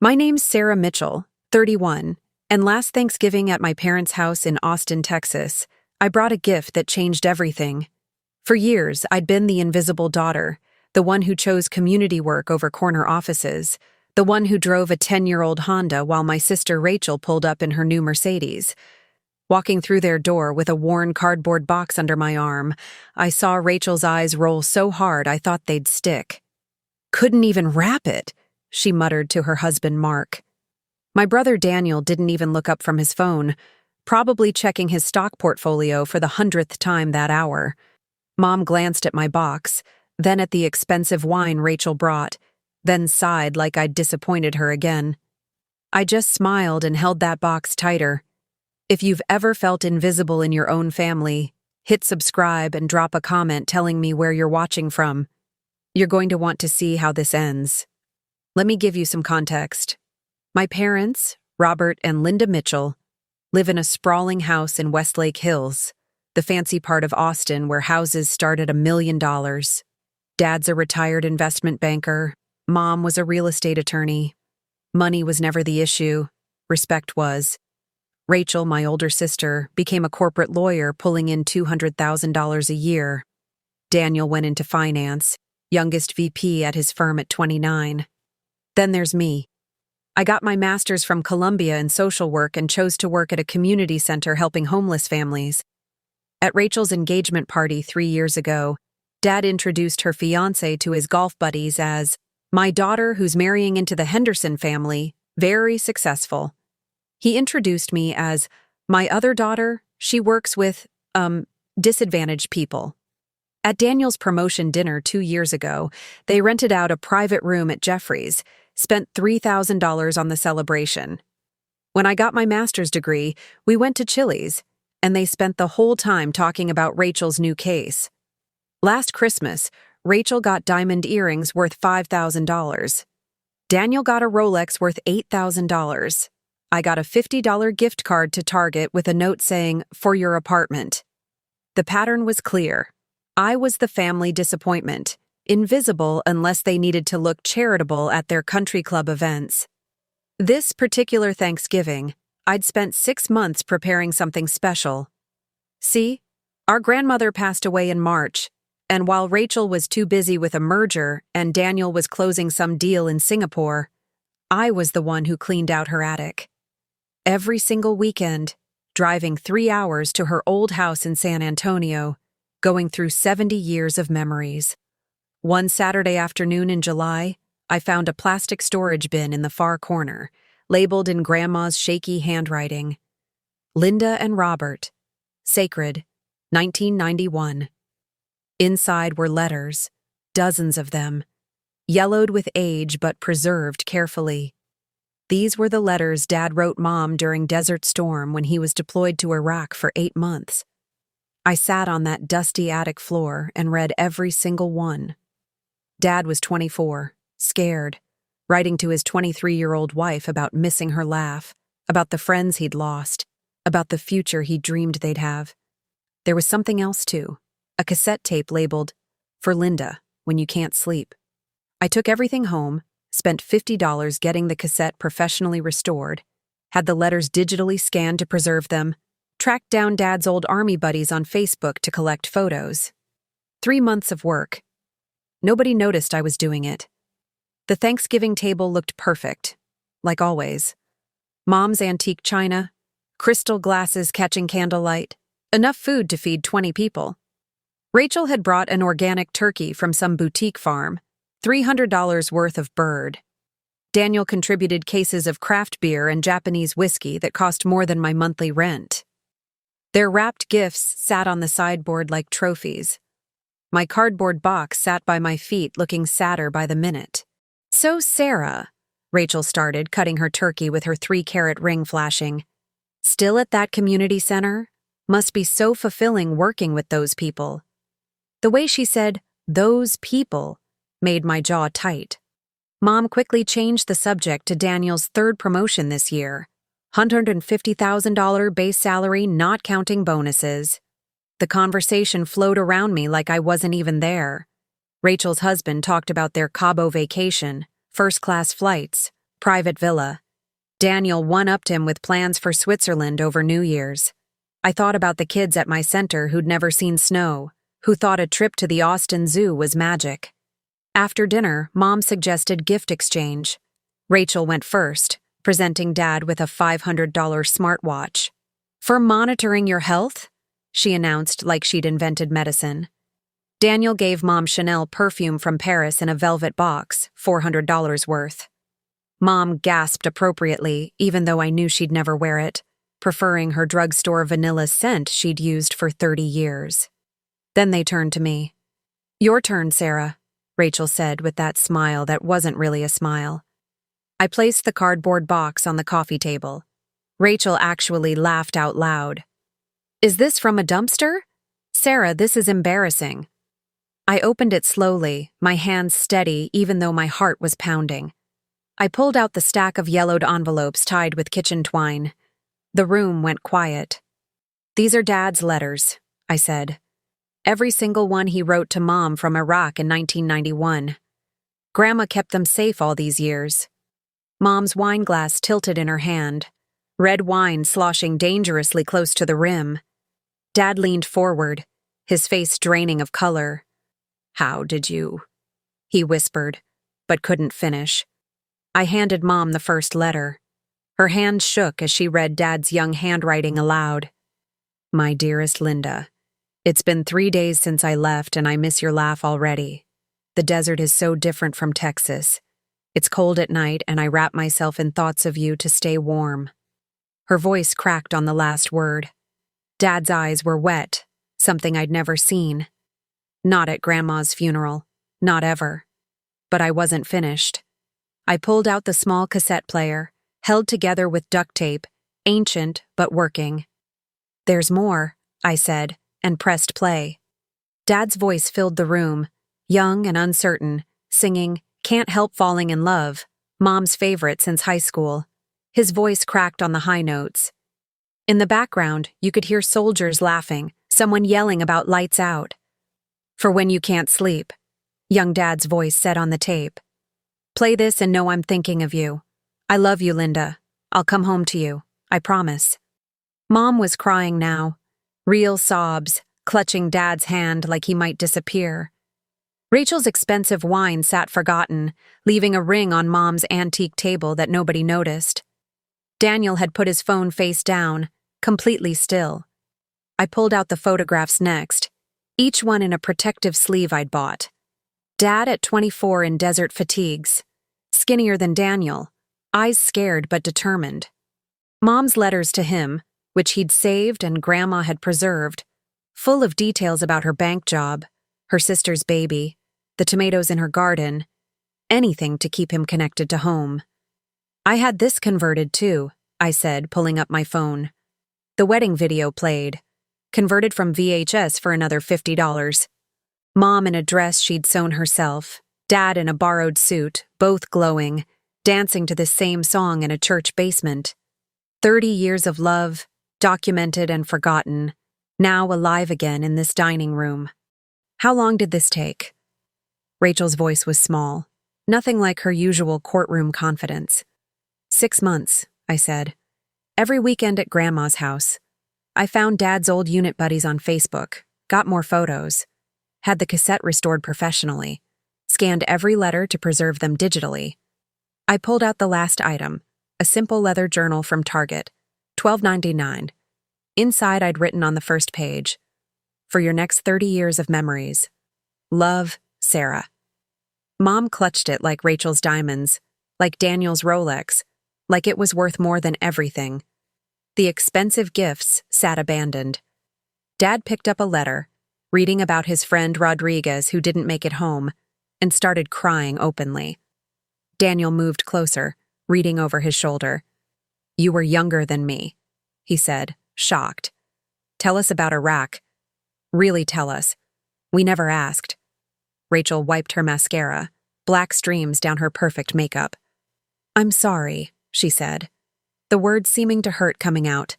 My name's Sarah Mitchell, 31, and last Thanksgiving at my parents' house in Austin, Texas, I brought a gift that changed everything. For years, I'd been the invisible daughter, the one who chose community work over corner offices, the one who drove a 10-year-old Honda while my sister Rachel pulled up in her new Mercedes. Walking through their door with a worn cardboard box under my arm, I saw Rachel's eyes roll so hard I thought they'd stick. "Couldn't even wrap it," she muttered to her husband Mark. My brother Daniel didn't even look up from his phone, probably checking his stock portfolio for the 100th time that hour. Mom glanced at my box, then at the expensive wine Rachel brought, then sighed like I'd disappointed her again. I just smiled and held that box tighter. If you've ever felt invisible in your own family, hit subscribe and drop a comment telling me where you're watching from. You're going to want to see how this ends. Let me give you some context. My parents, Robert and Linda Mitchell, live in a sprawling house in Westlake Hills, the fancy part of Austin where houses start at $1 million. Dad's a retired investment banker. Mom was a real estate attorney. Money was never the issue. Respect was. Rachel, my older sister, became a corporate lawyer pulling in $200,000 a year. Daniel went into finance, youngest VP at his firm at 29. Then there's me. I got my master's from Columbia in social work and chose to work at a community center helping homeless families. At Rachel's engagement party 3 years ago, Dad introduced her fiancé to his golf buddies as my daughter who's marrying into the Henderson family, very successful. He introduced me as my other daughter, she works with, disadvantaged people. At Daniel's promotion dinner 2 years ago, they rented out a private room at Jeffrey's, spent $3,000 on the celebration. When I got my master's degree, we went to Chili's, and they spent the whole time talking about Rachel's new case. Last Christmas, Rachel got diamond earrings worth $5,000. Daniel got a Rolex worth $8,000. I got a $50 gift card to Target with a note saying, "For your apartment." The pattern was clear. I was the family disappointment, invisible unless they needed to look charitable at their country club events. This particular Thanksgiving, I'd spent 6 months preparing something special. See, our grandmother passed away in March, and while Rachel was too busy with a merger and Daniel was closing some deal in Singapore, I was the one who cleaned out her attic. Every single weekend, driving 3 hours to her old house in San Antonio, going through 70 years of memories. One Saturday afternoon in July, I found a plastic storage bin in the far corner, labeled in Grandma's shaky handwriting. Linda and Robert. Sacred. 1991. Inside were letters, dozens of them, yellowed with age but preserved carefully. These were the letters Dad wrote Mom during Desert Storm when he was deployed to Iraq for 8 months. I sat on that dusty attic floor and read every single one. Dad was 24, scared, writing to his 23-year-old wife about missing her laugh, about the friends he'd lost, about the future he dreamed they'd have. There was something else too, a cassette tape labeled, "For Linda, when you can't sleep." I took everything home, spent $50 getting the cassette professionally restored, had the letters digitally scanned to preserve them, tracked down Dad's old army buddies on Facebook to collect photos. 3 months of work. Nobody noticed I was doing it. The Thanksgiving table looked perfect, like always. Mom's antique china, crystal glasses catching candlelight, enough food to feed 20 people. Rachel had brought an organic turkey from some boutique farm, $300 worth of bird. Daniel contributed cases of craft beer and Japanese whiskey that cost more than my monthly rent. Their wrapped gifts sat on the sideboard like trophies. My cardboard box sat by my feet looking sadder by the minute. "So, Sarah," Rachel started, cutting her turkey with her 3-carat ring flashing. "Still at that community center? Must be so fulfilling working with those people." The way she said, "those people," made my jaw tight. Mom quickly changed the subject to Daniel's 3rd promotion this year. $150,000 base salary, not counting bonuses. The conversation flowed around me like I wasn't even there. Rachel's husband talked about their Cabo vacation, first-class flights, private villa. Daniel one-upped him with plans for Switzerland over New Year's. I thought about the kids at my center who'd never seen snow, who thought a trip to the Austin Zoo was magic. After dinner, Mom suggested gift exchange. Rachel went first, presenting Dad with a $500 smartwatch. "For monitoring your health?" she announced like she'd invented medicine. Daniel gave Mom Chanel perfume from Paris in a velvet box, $400 worth. Mom gasped appropriately, even though I knew she'd never wear it, preferring her drugstore vanilla scent she'd used for 30 years. Then they turned to me. "Your turn, Sarah," Rachel said with that smile that wasn't really a smile. I placed the cardboard box on the coffee table. Rachel actually laughed out loud. "Is this from a dumpster? Sarah, this is embarrassing." I opened it slowly, my hands steady even though my heart was pounding. I pulled out the stack of yellowed envelopes tied with kitchen twine. The room went quiet. "These are Dad's letters," I said. "Every single one he wrote to Mom from Iraq in 1991. Grandma kept them safe all these years." Mom's wine glass tilted in her hand, red wine sloshing dangerously close to the rim. Dad leaned forward, his face draining of color. "How did you?" he whispered, but couldn't finish. I handed Mom the first letter. Her hand shook as she read Dad's young handwriting aloud. "My dearest Linda, it's been 3 days since I left and I miss your laugh already. The desert is so different from Texas. It's cold at night and I wrap myself in thoughts of you to stay warm." Her voice cracked on the last word. Dad's eyes were wet, something I'd never seen. Not at Grandma's funeral, not ever. But I wasn't finished. I pulled out the small cassette player, held together with duct tape, ancient but working. "There's more," I said, and pressed play. Dad's voice filled the room, young and uncertain, singing "Can't Help Falling in Love," Mom's favorite since high school. His voice cracked on the high notes. In the background, you could hear soldiers laughing, someone yelling about lights out. "For when you can't sleep," young Dad's voice said on the tape. "Play this and know I'm thinking of you. I love you, Linda. I'll come home to you. I promise." Mom was crying now. Real sobs, clutching Dad's hand like he might disappear. Rachel's expensive wine sat forgotten, leaving a ring on Mom's antique table that nobody noticed. Daniel had put his phone face down, completely still. I pulled out the photographs next, each one in a protective sleeve I'd bought. Dad at 24 in desert fatigues, skinnier than Daniel, eyes scared but determined. Mom's letters to him, which he'd saved and Grandma had preserved, full of details about her bank job, her sister's baby, the tomatoes in her garden, anything to keep him connected to home. "I had this converted too," I said, pulling up my phone. The wedding video played, converted from VHS for another $50. Mom in a dress she'd sewn herself, Dad in a borrowed suit, both glowing, dancing to the same song in a church basement. 30 years of love, documented and forgotten, now alive again in this dining room. "How long did this take?" Rachel's voice was small, nothing like her usual courtroom confidence. 6 months, I said. Every weekend at Grandma's house. I found Dad's old unit buddies on Facebook, got more photos, had the cassette restored professionally, scanned every letter to preserve them digitally. I pulled out the last item, a simple leather journal from Target, $12.99. Inside I'd written on the first page, "For your next 30 years of memories. Love, Sarah." Mom clutched it like Rachel's diamonds, like Daniel's Rolex, like it was worth more than everything. The expensive gifts sat abandoned. Dad picked up a letter, reading about his friend Rodriguez who didn't make it home, and started crying openly. Daniel moved closer, reading over his shoulder. "You were younger than me," he said, shocked. "Tell us about Iraq. Really tell us. We never asked." Rachel wiped her mascara, black streams down her perfect makeup. "I'm sorry," she said, the words seeming to hurt coming out.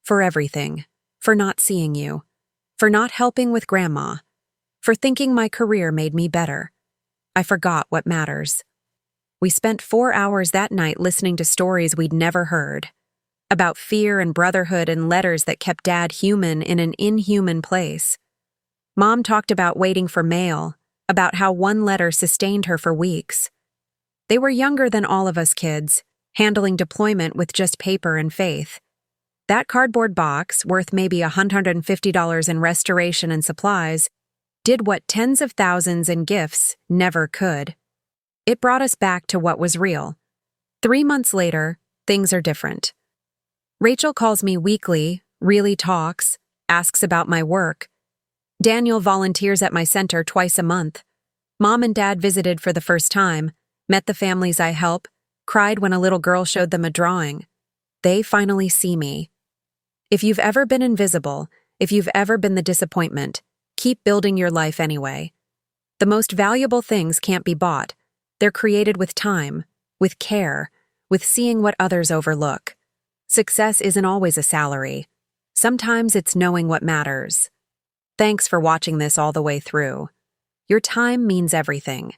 "For everything. For not seeing you. For not helping with Grandma. For thinking my career made me better. I forgot what matters." We spent 4 hours that night listening to stories we'd never heard. About fear and brotherhood and letters that kept Dad human in an inhuman place. Mom talked about waiting for mail, about how one letter sustained her for weeks. They were younger than all of us kids, handling deployment with just paper and faith. That cardboard box, worth maybe $150 in restoration and supplies, did what tens of thousands in gifts never could. It brought us back to what was real. 3 months later, things are different. Rachel calls me weekly, really talks, asks about my work. Daniel volunteers at my center twice a month. Mom and Dad visited for the first time, met the families I help, cried when a little girl showed them a drawing. They finally see me. If you've ever been invisible, if you've ever been the disappointment, keep building your life anyway. The most valuable things can't be bought. They're created with time, with care, with seeing what others overlook. Success isn't always a salary. Sometimes it's knowing what matters. Thanks for watching this all the way through. Your time means everything.